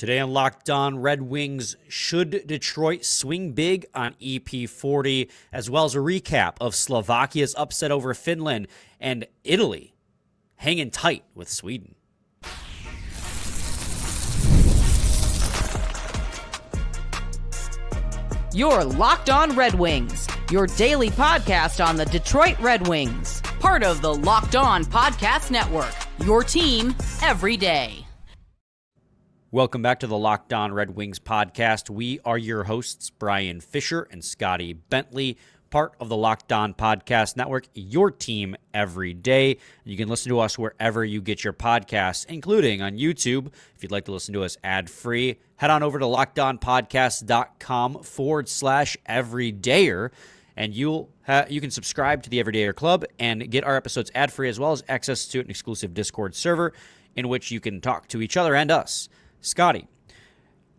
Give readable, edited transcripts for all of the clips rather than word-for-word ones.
Today on Locked On Red Wings, should Detroit swing big on EP40, as well as a recap of Slovakia's upset over Finland and Italy hanging tight with Sweden. You're Locked On Red Wings, your daily podcast on the Detroit Red Wings. Part of the Locked On Podcast Network, your team every day. Welcome back to the Locked On Red Wings podcast. We are your hosts, Brian Fisher and Scotty Bentley, part of the Locked On Podcast Network, your team every day. You can listen to us wherever you get your podcasts, including on YouTube. If you'd like to listen to us ad-free, head on over to lockedonpodcast.com/everydayer, and you can subscribe to the Everydayer Club and get our episodes ad-free, as well as access to an exclusive Discord server in which you can talk to each other and us. Scotty,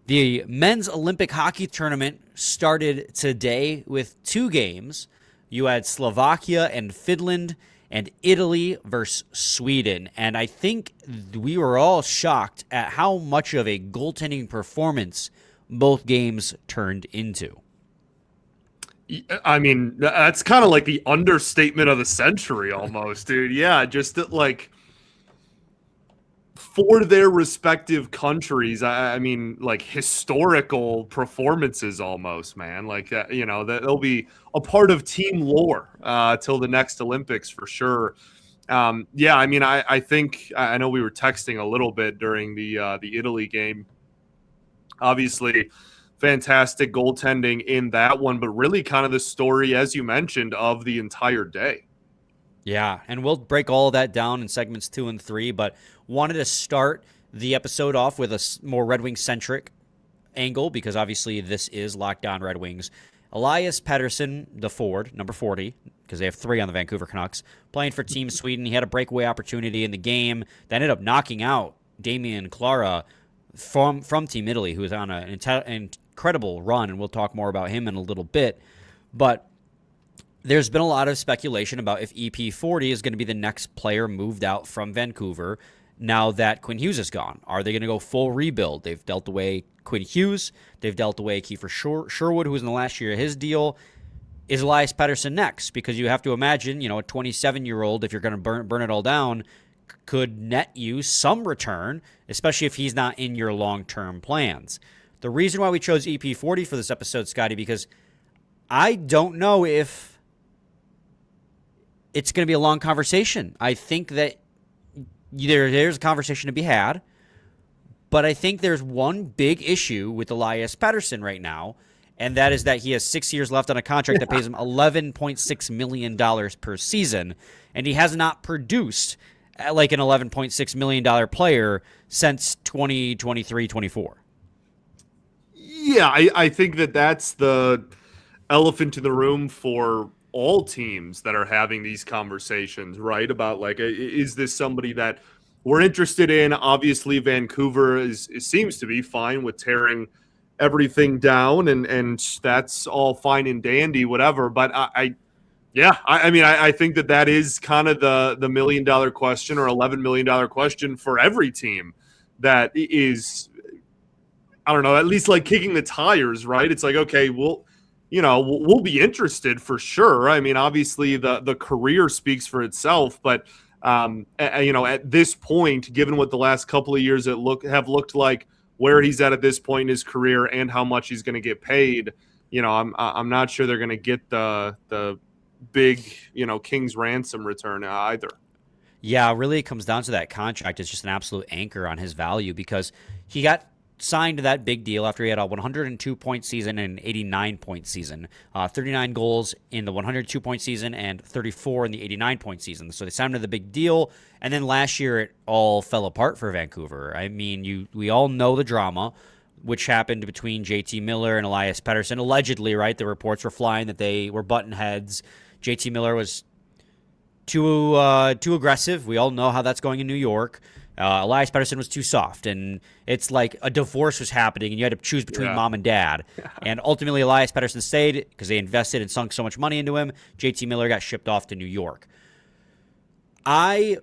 the men's Olympic hockey tournament started today with two games. You had Slovakia and Finland and Italy versus Sweden. And I think we were all shocked at how much of a goaltending performance both games turned into. I mean, that's kind of like the understatement of the century almost, dude. Yeah, just that, like, for their respective countries, I mean, like, historical performances almost, man. Like, they'll be a part of team lore till the next Olympics for sure. Yeah, I mean, I think I know we were texting a little bit during the Italy game. Obviously, fantastic goaltending in that one, but really kind of the story, as you mentioned, of the entire day. Yeah, and we'll break all of that down in segments 2 and 3, but wanted to start the episode off with a more Red Wings-centric angle, because obviously this is Locked On Red Wings. Elias Pettersson, the forward, number 40, because they have 3 on the Vancouver Canucks, playing for Team Sweden. He had a breakaway opportunity in the game that ended up knocking out Damian Clara from Team Italy, who is on an incredible run, and we'll talk more about him in a little bit. But there's been a lot of speculation about if EP40 is going to be the next player moved out from Vancouver now that Quinn Hughes is gone. Are they going to go full rebuild? They've dealt away Quinn Hughes. They've dealt away Kiefer Sherwood, who was in the last year of his deal. Is Elias Pettersson next? Because you have to imagine, a 27-year-old, if you're going to burn it all down, could net you some return, especially if he's not in your long-term plans. The reason why we chose EP40 for this episode, Scotty, because I don't know if it's going to be a long conversation. I think that there's a conversation to be had, but I think there's one big issue with Elias Pettersson right now, and that is that he has 6 years left on a contract that pays him $11.6 million per season, and he has not produced like an $11.6 million player since 2023-24. Yeah, I think that's the elephant in the room for all teams that are having these conversations, right? About, like, is this somebody that we're interested in? Obviously, Vancouver seems to be fine with tearing everything down, and that's all fine and dandy, whatever. But I think that is kind of the $1 million question or $11 million question for every team that is, I don't know, at least like kicking the tires, right? It's like, okay, we'll be interested for sure. I mean, obviously the career speaks for itself, but at this point, given what the last couple of years have looked like, where he's at this point in his career and how much he's going to get paid, I'm not sure they're going to get the big, King's ransom return either. Yeah, really it comes down to that contract. It's just an absolute anchor on his value, because he got signed to that big deal after he had a 102-point season and an 89-point season, 39 goals in the 102-point season and 34 in the 89-point season. So they signed him to the big deal, and then last year it all fell apart for Vancouver. I mean, we all know the drama which happened between JT Miller and Elias Pettersson. Allegedly, right, the reports were flying that they were button heads. JT Miller was too aggressive. We all know how that's going in New York. Elias Pettersson was too soft, and it's like a divorce was happening, and you had to choose between mom and dad. And ultimately, Elias Pettersson stayed because they invested and sunk so much money into him. JT Miller got shipped off to New York. I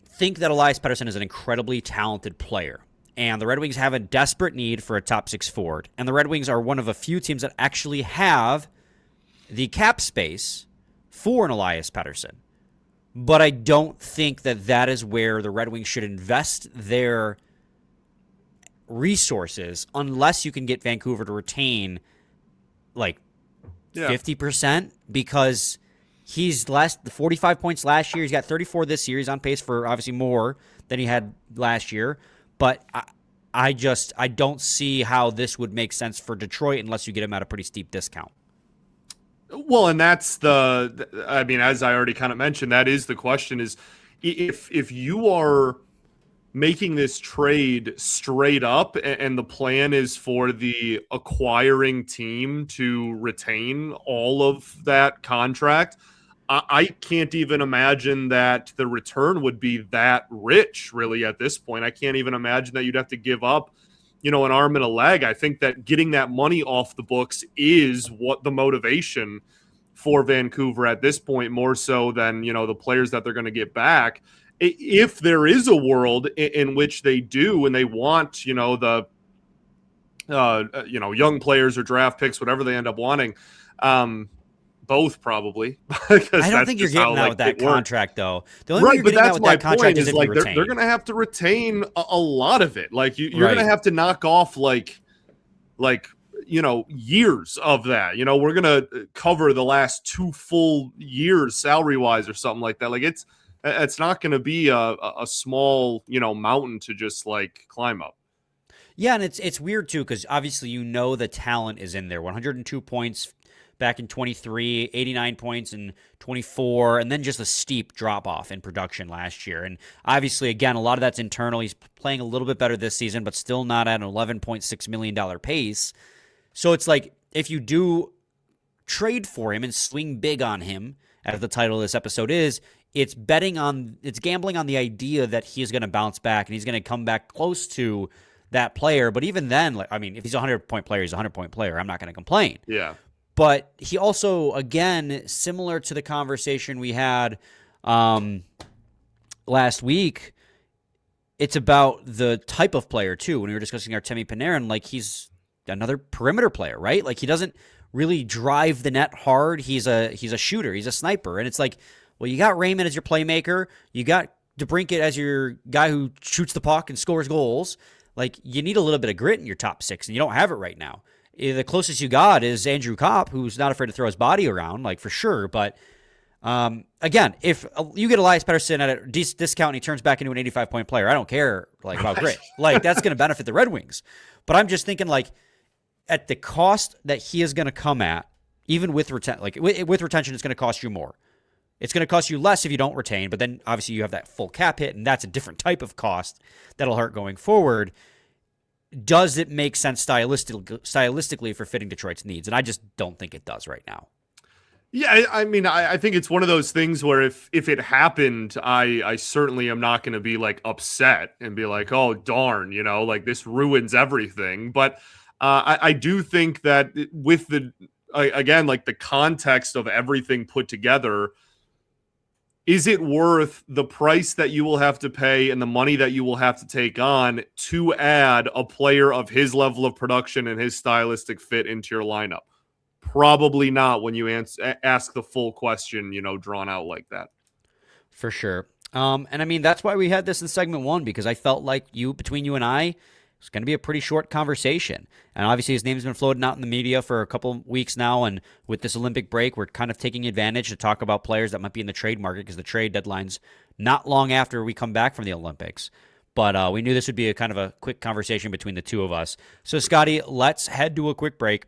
think that Elias Pettersson is an incredibly talented player, And the Red Wings have a desperate need for a top 6 forward. And the Red Wings are one of a few teams that actually have the cap space for an Elias Pettersson. But I don't think that that is where the Red Wings should invest their resources unless you can get Vancouver to retain like 50%, because he's the 45 points last year. He's got 34 this year. He's on pace for obviously more than he had last year. But I don't see how this would make sense for Detroit unless you get him at a pretty steep discount. Well, and that's as I already kind of mentioned, that is the question, is if you are making this trade straight up and the plan is for the acquiring team to retain all of that contract, I can't even imagine that the return would be that rich really at this point. I can't even imagine that you'd have to give up, an arm and a leg. I think that getting that money off the books is what the motivation for Vancouver at this point, more so than, the players that they're going to get back. If there is a world in which they do and they want, the young players or draft picks, whatever they end up wanting, both probably. I don't think you're getting out with that contract, though. The only way you're getting out with that contract is if you retain. They're going to have to retain a lot of it. Like you're going to have to knock off years of that. We're going to cover the last 2 full years salary wise or something like that. Like it's not going to be a small, mountain to just climb up. Yeah, and it's weird too, because obviously the talent is in there. 102 points back in 23, 89 points in 24, and then just a steep drop-off in production last year. And obviously, again, a lot of that's internal. He's playing a little bit better this season, but still not at an $11.6 million pace. So it's like, if you do trade for him and swing big on him, as the title of this episode is, it's gambling on the idea that he's going to bounce back and he's going to come back close to that player. But even then, if he's a 100-point player, he's a 100-point player. I'm not going to complain. Yeah. But he also, again, similar to the conversation we had last week, it's about the type of player, too. When we were discussing Artemi Panarin, he's another perimeter player, right? He doesn't really drive the net hard. He's a shooter. He's a sniper. And it's well, you got Raymond as your playmaker. You got DeBrincat as your guy who shoots the puck and scores goals. You need a little bit of grit in your top 6, and you don't have it right now. The closest you got is Andrew Kopp, who's not afraid to throw his body around, for sure. But again, if you get Elias Pettersson at a discount and he turns back into an 85-point player, I don't care about grit. That's going to benefit the Red Wings. But I'm just thinking at the cost that he is going to come at, even with with retention, it's going to cost you more. It's going to cost you less if you don't retain, but then obviously you have that full cap hit, and that's a different type of cost that'll hurt going forward. Does it make sense stylistically for fitting Detroit's needs? And I just don't think it does right now. Yeah, I think it's one of those things where if it happened, I certainly am not going to be upset and be oh, darn, this ruins everything. But I do think that with the context of everything put together, is it worth the price that you will have to pay and the money that you will have to take on to add a player of his level of production and his stylistic fit into your lineup? Probably not when you ask the full question, drawn out like that. For sure. And that's why we had this in segment 1, because I felt between you and I, it's going to be a pretty short conversation. And obviously his name's been floating out in the media for a couple weeks now. And with this Olympic break, we're kind of taking advantage to talk about players that might be in the trade market, because the trade deadline's not long after we come back from the Olympics. But we knew this would be a kind of a quick conversation between the two of us. So, Scotty, let's head to a quick break.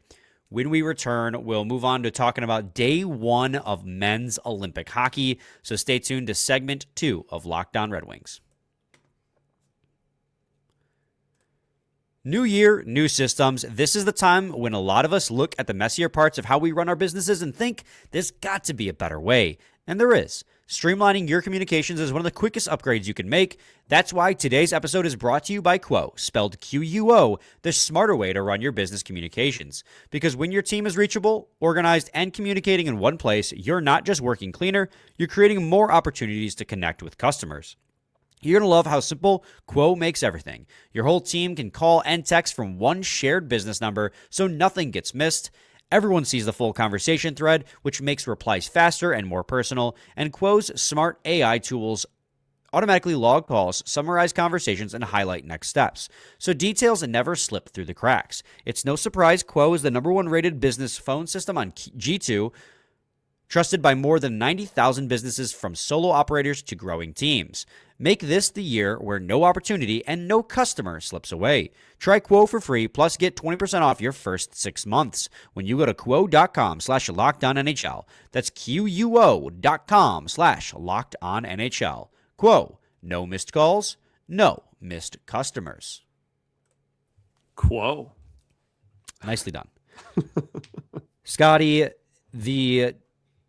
When we return, we'll move on to talking about day 1 of men's Olympic hockey. So stay tuned to segment 2 of Locked On Red Wings. New year, new systems. This is the time when a lot of us look at the messier parts of how we run our businesses and think there's got to be a better way. And there is. Streamlining your communications is one of the quickest upgrades you can make. That's why today's episode is brought to you by Quo, spelled Quo, the smarter way to run your business communications. Because when your team is reachable, organized, and communicating in one place, you're not just working cleaner, you're creating more opportunities to connect with customers. You're going to love how simple Quo makes everything. Your whole team can call and text from one shared business number, so nothing gets missed. Everyone sees the full conversation thread, which makes replies faster and more personal, and Quo's smart AI tools automatically log calls, summarize conversations, and highlight next steps, so details never slip through the cracks. It's no surprise Quo is the #1 rated business phone system on G2, trusted by more than 90,000 businesses from solo operators to growing teams. Make this the year where no opportunity and no customer slips away. Try Quo for free, plus get 20% off your first 6 months when you go to quo.com/LockedOnNHL. That's QUO.com/LockedOnNHL. Quo, no missed calls, no missed customers. Quo. Nicely done. Scotty, the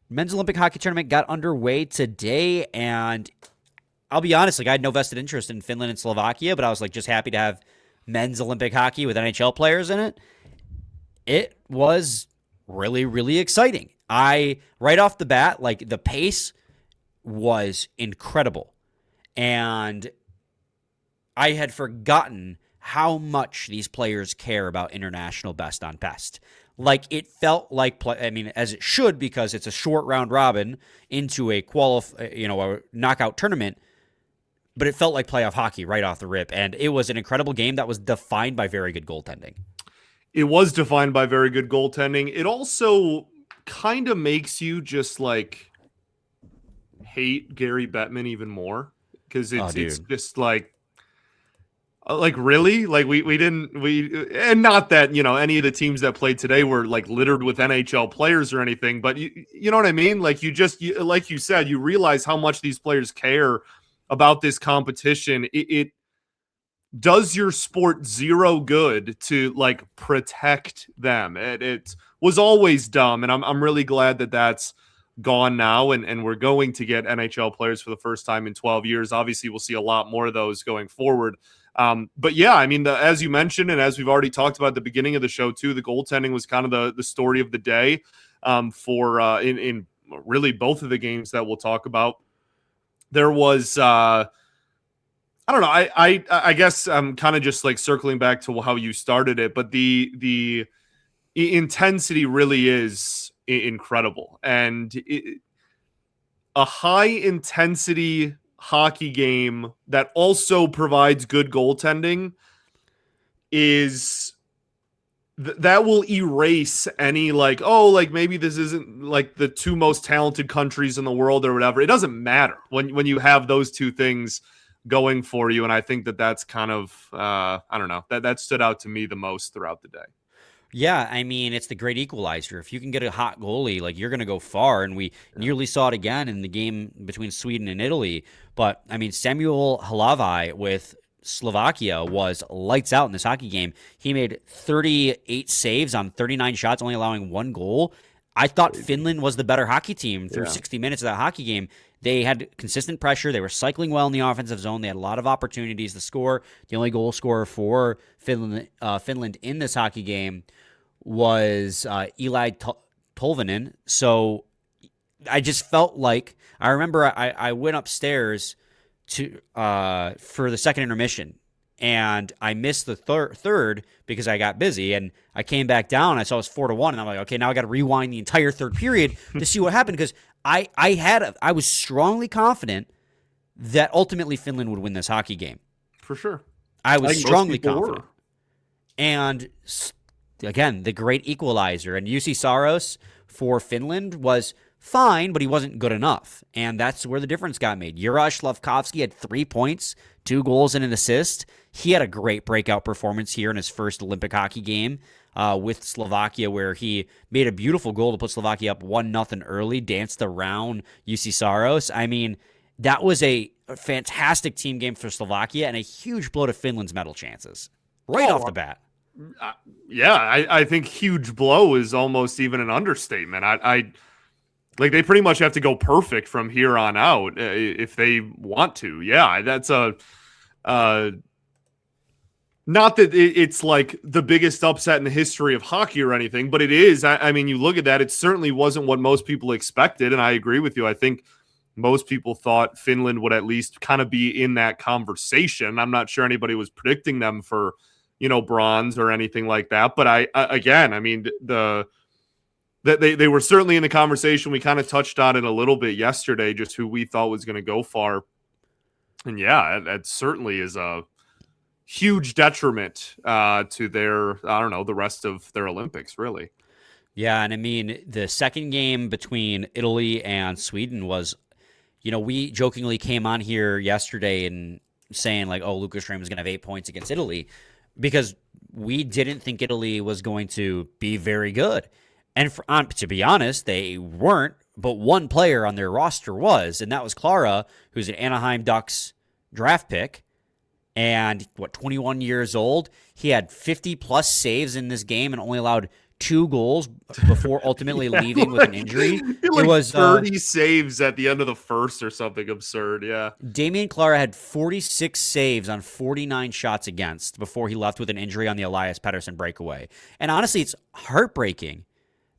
men's Olympic hockey tournament got underway today, and I'll be honest, I had no vested interest in Finland and Slovakia, but I was just happy to have men's Olympic hockey with NHL players in it. It was really, really exciting. Right off the bat, the pace was incredible. And I had forgotten how much these players care about international best on best. It felt as it should, because it's a short round robin into a a knockout tournament, but it felt like playoff hockey right off the rip. And it was an incredible game that was defined by very good goaltending. It was defined by very good goaltending. It also kind of makes you just hate Gary Bettman even more, because it's just really, and not that any of the teams that played today were littered with NHL players or anything, but you know what I mean. Like you said, you realize how much these players care about this competition. It does your sport zero good to protect them. It was always dumb, and I'm really glad that that's gone now, and we're going to get NHL players for the first time in 12 years. Obviously, we'll see a lot more of those going forward. But yeah, I mean, as you mentioned, and as we've already talked about at the beginning of the show too, the goaltending was kind of the story of the day for in really both of the games that we'll talk about. There was I don't know. I guess I'm kind of just circling back to how you started it, but the intensity really is incredible, and a high intensity hockey game that also provides good goaltending is that will erase any maybe this isn't the two most talented countries in the world or whatever. It doesn't matter when you have those two things going for you. And I think that's kind of I don't know, that stood out to me the most throughout the day. Yeah, I mean, it's the great equalizer. If you can get a hot goalie, you're going to go far, and we nearly saw it again in the game between Sweden and Italy. But, I mean, Samuel Halavai with Slovakia was lights out in this hockey game. He made 38 saves on 39 shots, only allowing 1 goal. I thought Finland was the better hockey team through 60 minutes of that hockey game. They had consistent pressure. They were cycling well in the offensive zone. They had a lot of opportunities to score. The only goal scorer for Finland in this hockey game was Eli Tolvanen. So I just felt I remember I went upstairs to for the second intermission, and I missed the third because I got busy, and I came back down. I saw it was 4-1, and I'm like, okay, now I got to rewind the entire third period to see what happened, because I was strongly confident that ultimately Finland would win this hockey game. For sure. I was strongly confident. And again, the great equalizer, and UC Saros for Finland was fine, but he wasn't good enough. And that's where the difference got made. Juraj Slavkovsky had 3 points, 2 goals, and an assist. He had a great breakout performance here in his first Olympic hockey game with Slovakia, where he made a beautiful goal to put Slovakia up 1-0 early, danced around UC Saros. I mean, that was a fantastic team game for Slovakia and a huge blow to Finland's medal chances right off the bat. I think huge blow is almost even an understatement. I they pretty much have to go perfect from here on out if they want to. Yeah, that's not that it's the biggest upset in the history of hockey or anything, but it is. I mean, you look at that, it certainly wasn't what most people expected, and I agree with you. I think Most people thought Finland would at least kind of be in that conversation. I'm not sure anybody was predicting them for, bronze or anything like that. But they were certainly in the conversation. We kind of touched on it a little bit yesterday, just who we thought was going to go far. And yeah, that certainly is a huge detriment to their, the rest of their Olympics, really. Yeah, and I mean, the second game between Italy and Sweden was, we jokingly came on here yesterday and saying like, oh, Lucas Raymond's going to have 8 points against Italy because we didn't think Italy was going to be very good. And to be honest, they weren't, but one player on their roster was, and that was Clara, who's an Anaheim Ducks draft pick. And 21 years old. He had 50-plus saves in this game and only allowed 2 goals before ultimately leaving with an injury. It was 30 saves at the end of the first or something absurd, yeah. Damian Clara had 46 saves on 49 shots against before he left with an injury on the Elias Pettersson breakaway. And honestly, it's heartbreaking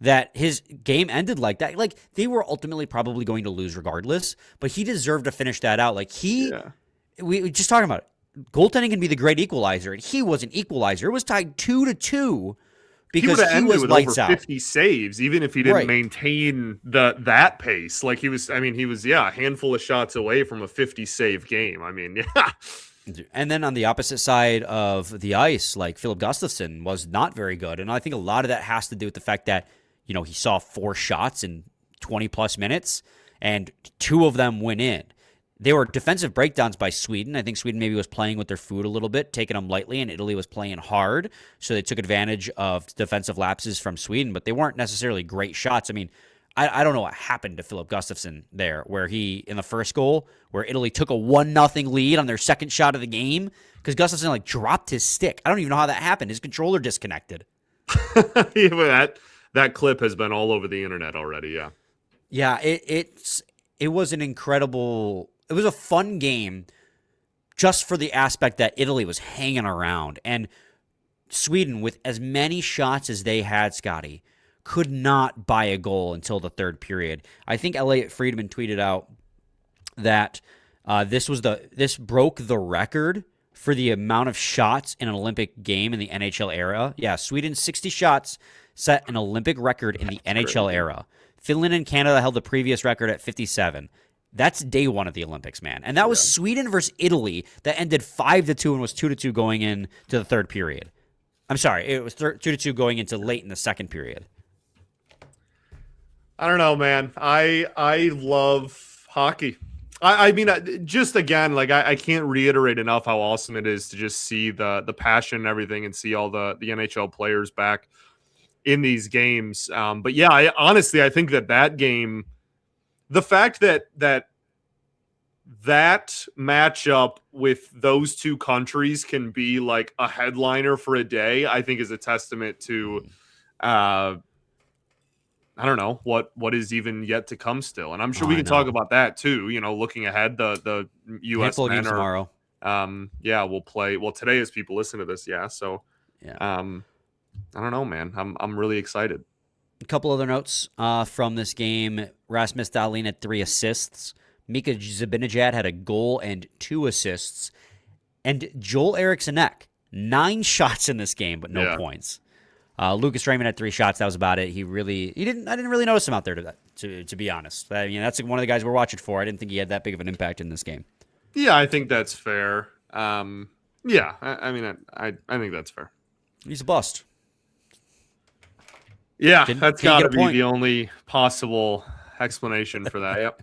that his game ended like that. Like, they were ultimately probably going to lose regardless, but he deserved to finish that out. Like, we just talking about it. Goaltending can be the great equalizer, and he was an equalizer. It was tied 2-2 because he was with lights over out. 50 saves, even if he didn't maintain that pace. Like he was a handful of shots away from a 50 save game. I mean, yeah. And then on the opposite side of the ice, like Philip Gustafsson was not very good, and I think a lot of that has to do with the fact that he saw 4 shots in 20 plus minutes, and 2 of them went in. They were defensive breakdowns by Sweden. I think Sweden maybe was playing with their food a little bit, taking them lightly, and Italy was playing hard, so they took advantage of defensive lapses from Sweden, but they weren't necessarily great shots. I mean, I don't know what happened to Philip Gustafsson there, where he, in the first goal, where Italy took a 1-0 lead on their second shot of the game, because Gustafsson, dropped his stick. I don't even know how that happened. His controller disconnected. That clip has been all over the internet already, yeah. Yeah, it was an incredible... It was a fun game just for the aspect that Italy was hanging around. And Sweden, with as many shots as they had, Scotty, could not buy a goal until the third period. I think Elliot Friedman tweeted out that this broke the record for the amount of shots in an Olympic game in the NHL era. Yeah, Sweden's 60 shots set an Olympic record in the NHL era. Finland and Canada held the previous record at 57. That's day one of the Olympics, man. And that was Sweden versus Italy that ended 5-2 and was 2-2 going into the third period. I'm sorry, it was 2-2 going into late in the second period. I don't know, man. I love hockey. I mean, just again, I can't reiterate enough how awesome it is to just see the passion and everything and see all the NHL players back in these games. But yeah, I think that game, the fact that matchup with those two countries can be like a headliner for a day, I think is a testament to, I don't know what is even yet to come still. And I'm sure we can talk about that too. looking ahead, the U.S. men tomorrow. We'll play. Well, today as people listen to this. Yeah. So, I don't know, man. I'm really excited. A couple other notes from this game. Rasmus Dahlin had 3 assists. Mika Zibanejad had a goal and 2 assists. And Joel Eriksson-Ek, 9 shots in this game, but no points. Lucas Raymond had 3 shots. That was about it. I didn't really notice him out there to be honest. I mean, that's one of the guys we're watching for. I didn't think he had that big of an impact in this game. Yeah, I think that's fair. I think that's fair. He's a bust. Yeah, that's got to be the only possible explanation for that. Yep.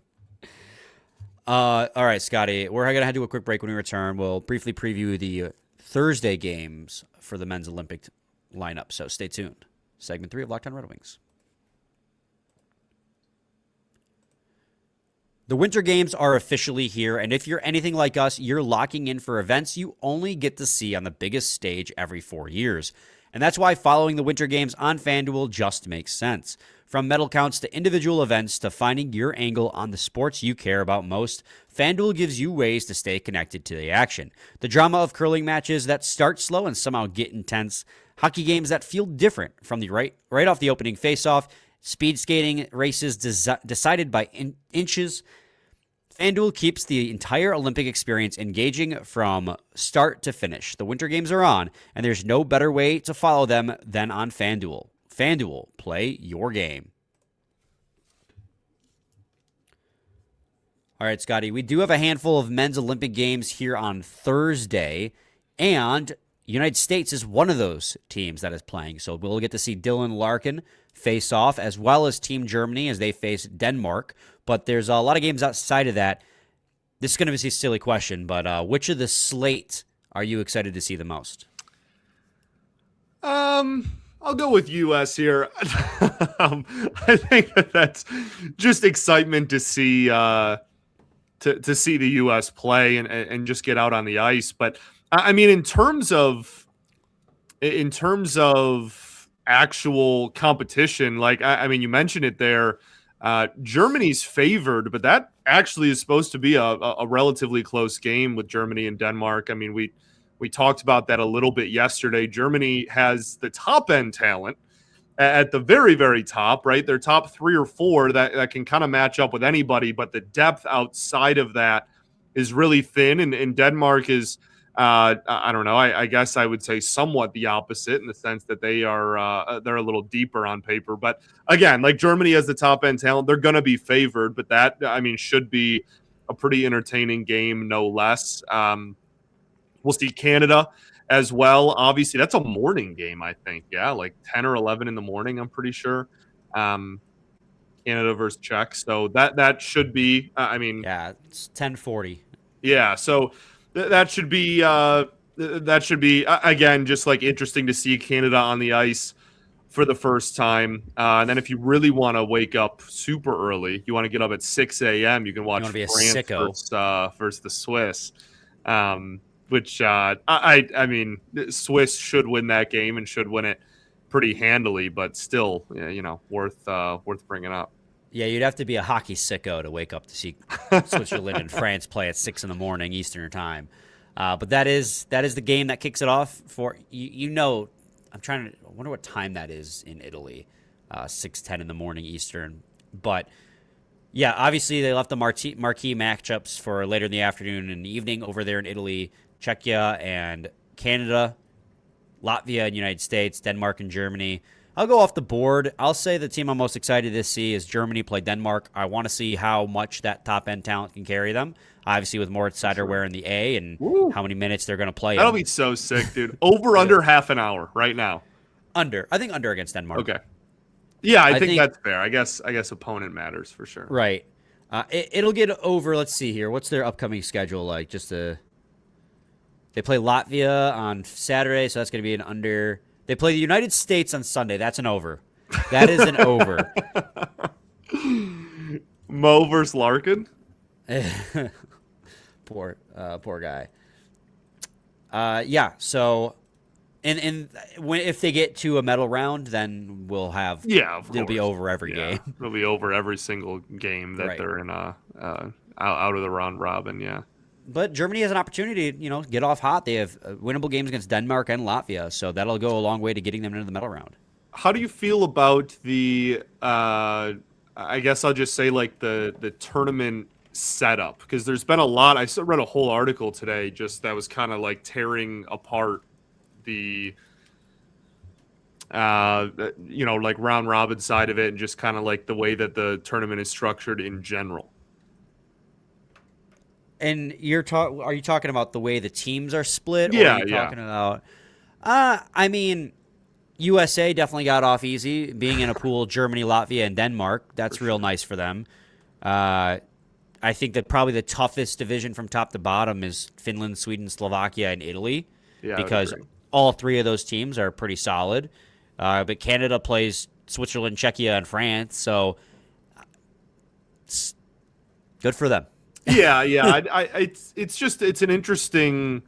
All right, Scotty, we're going to do a quick break when we return. We'll briefly preview the Thursday games for the men's Olympic lineup, so stay tuned. Segment 3 of Locked On Red Wings. The Winter Games are officially here, and if you're anything like us, you're locking in for events you only get to see on the biggest stage every 4 years. And that's why following the Winter Games on FanDuel just makes sense. From medal counts to individual events to finding your angle on the sports you care about most, FanDuel gives you ways to stay connected to the action. The drama of curling matches that start slow and somehow get intense, hockey games that feel different from the right off the opening faceoff, speed skating races decided by inches, FanDuel keeps the entire Olympic experience engaging from start to finish. The Winter Games are on, and there's no better way to follow them than on FanDuel. FanDuel, play your game. All right, Scotty, we do have a handful of men's Olympic Games here on Thursday, and United States is one of those teams that is playing. So we'll get to see Dylan Larkin face off, as well as Team Germany as they face Denmark. But there's a lot of games outside of that. This is going to be a silly question, but which of the slate are you excited to see the most? I'll go with U.S. here. I think that's just excitement to see to see the U.S. play and just get out on the ice. But I mean, in terms of actual competition, like I mean, you mentioned it there. Germany's favored, but that actually is supposed to be a relatively close game with Germany and Denmark. I mean, we talked about that a little bit yesterday. Germany has the top end talent at the very, very top, right? They're top 3 or 4 that can kind of match up with anybody, but the depth outside of that is really thin. And Denmark is, I don't know, I guess I would say somewhat the opposite in the sense that they're a little deeper on paper. But again, like Germany has the top end talent, they're going to be favored, but that, I mean, should be a pretty entertaining game, no less. We'll see Canada as well. Obviously, that's a morning game, I think. Yeah, like 10 or 11 in the morning, I'm pretty sure. Canada versus Czech. So that should be, I mean. Yeah, it's 10:40. Yeah, so that should be again, just like interesting to see Canada on the ice for the first time. And then if you really want to wake up super early, you want to get up at 6 a.m., you can watch France versus the Swiss. Which I mean, Swiss should win that game and should win it pretty handily, but still, you know, worth bringing up. Yeah, you'd have to be a hockey sicko to wake up to see Switzerland and France play at 6 a.m. Eastern time. But that is the game that kicks it off for you know. I wonder what time that is in Italy, 6:10 in the morning Eastern. But yeah, obviously they left the marquee matchups for later in the afternoon and evening over there in Italy. Czechia and Canada, Latvia and United States, Denmark and Germany. I'll go off the board. I'll say the team I'm most excited to see is Germany play Denmark. I want to see how much that top-end talent can carry them. Obviously, with Moritz Seider wearing the A and how many minutes they're going to play. That'll be so sick, dude. Under half an hour right now. Under. I think under against Denmark. Okay. Yeah, I think that's fair. I guess opponent matters for sure. Right. It'll get over. Let's see here. What's their upcoming schedule like? They play Latvia on Saturday, so that's going to be an under. They play the United States on Sunday. That's an over. That is an over. Mo versus Larkin? Poor guy. Yeah, so and if they get to a medal round, then we'll have it'll be over every game. It'll be over every single game that they're in out of the round robin, yeah. But Germany has an opportunity to, get off hot. They have winnable games against Denmark and Latvia, so that'll go a long way to getting them into the medal round. How do you feel about the, I guess I'll just say like the tournament setup? Because there's been a lot. I read a whole article today just that was kind of like tearing apart the, like round robin side of it and just kind of like the way that the tournament is structured in general. And are you talking about the way the teams are split? Yeah, or are you talking about? I mean, USA definitely got off easy, being in a pool, Germany, Latvia, and Denmark. That's real nice for them. I think that probably the toughest division from top to bottom is Finland, Sweden, Slovakia, and Italy, because all 3 of those teams are pretty solid. But Canada plays Switzerland, Czechia, and France, so it's good for them. Yeah. It's an interesting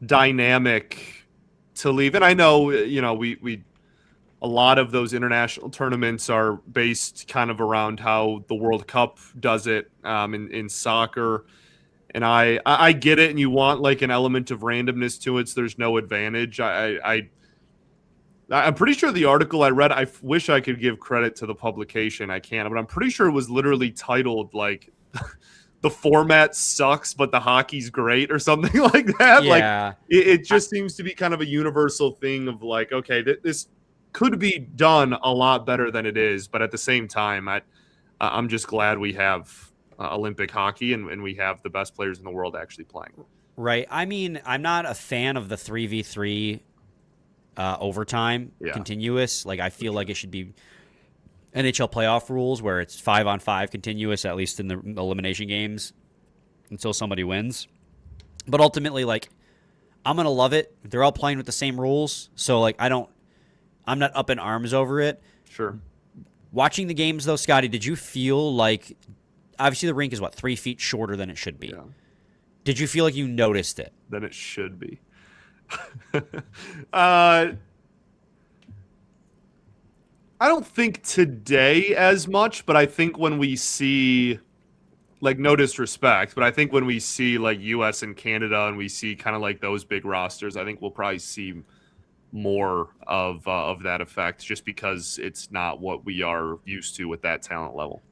dynamic to leave. And I know, we a lot of those international tournaments are based kind of around how the World Cup does it in soccer. And I get it. And you want like an element of randomness to it. So there's no advantage. I'm pretty sure the article I read, I wish I could give credit to the publication. I can't, but I'm pretty sure it was literally titled like the format sucks, but the hockey's great or something like that. Yeah. Like it just seems to be kind of a universal thing of like, okay, this could be done a lot better than it is, but at the same time, I'm just glad we have Olympic hockey and we have the best players in the world actually playing. Right. I mean, I'm not a fan of the 3v3 overtime continuous. Like, I feel like it should be NHL playoff rules where it's 5-on-5 continuous, at least in the elimination games, until somebody wins. But ultimately, like, I'm going to love it. They're all playing with the same rules. So, like, I'm not up in arms over it. Sure. Watching the games, though, Scotty, did you feel like, obviously the rink is, 3 feet shorter than it should be? Yeah. Did you feel like you noticed it? Than it should be. I don't think today as much, but I think when we see, like, no disrespect, but I think when we see, like, U.S. and Canada and we see kind of like those big rosters, I think we'll probably see more of that effect just because it's not what we are used to with that talent level.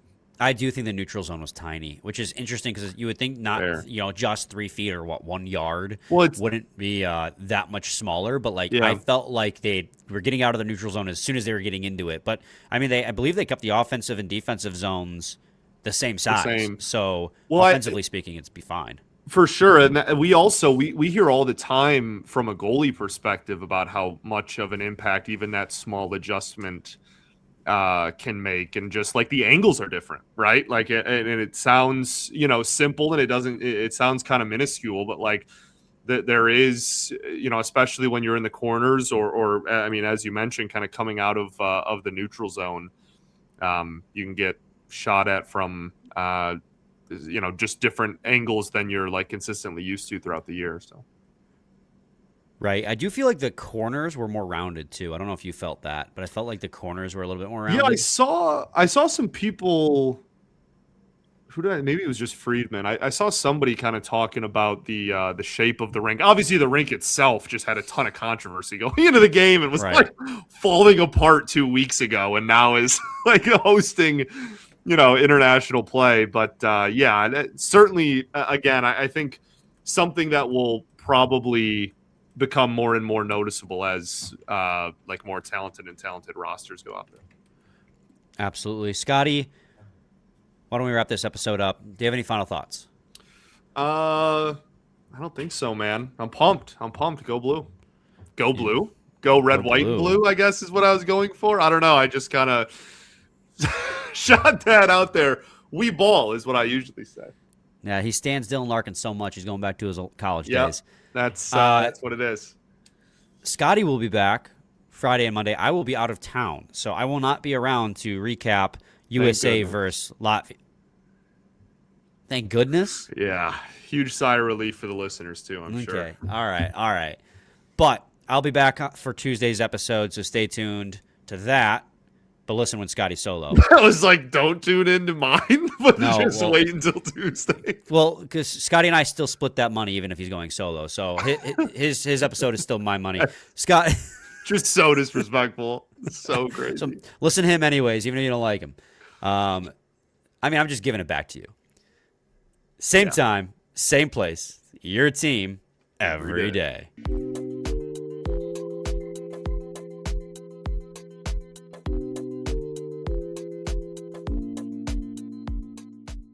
I do think the neutral zone was tiny, which is interesting because you would think not, Fair. Just 3 feet or 1 yard wouldn't be that much smaller. But I felt like they were getting out of the neutral zone as soon as they were getting into it. But I mean, I believe they kept the offensive and defensive zones the same size. So offensively speaking, it'd be fine. For sure. And we hear all the time from a goalie perspective about how much of an impact even that small adjustment can make, and just like the angles are different, right? Like, and it sounds, simple, and it sounds kind of minuscule, but like there is, especially when you're in the corners or I mean, as you mentioned, kind of coming out of the neutral zone, you can get shot at from, just different angles than you're like consistently used to throughout the year. So. Right. I do feel like the corners were more rounded too. I don't know if you felt that, but I felt like the corners were a little bit more rounded. Yeah, I saw some people. Maybe it was just Friedman. I saw somebody kind of talking about the shape of the rink. Obviously, the rink itself just had a ton of controversy going into the game and was like falling apart 2 weeks ago, and now is like hosting, international play. But certainly, again, I think something that will probably become more and more noticeable as like more talented rosters go out there. Absolutely. Scotty, why don't we wrap this episode up? Do you have any final thoughts? I don't think so, man. I'm pumped. Go blue. Go blue. Go red, white, and blue, I guess is what I was going for. I don't know. I just kind of shot that out there. We ball is what I usually say. Yeah, he stands Dylan Larkin so much. He's going back to his college days. That's what it is. Scotty will be back Friday and Monday. I will be out of town, so I will not be around to recap USA versus Latvia. Thank goodness. Yeah, huge sigh of relief for the listeners too, I'm sure. Okay, all right. But I'll be back for Tuesday's episode, so stay tuned to that. But listen when Scotty's solo. I was like, don't tune into mine, but wait until Tuesday. Well, because Scotty and I still split that money even if he's going solo. So his episode is still my money. Scott, just so disrespectful. So crazy. So listen to him anyways, even if you don't like him. I mean, I'm just giving it back to you. Same time, same place. Your team every day.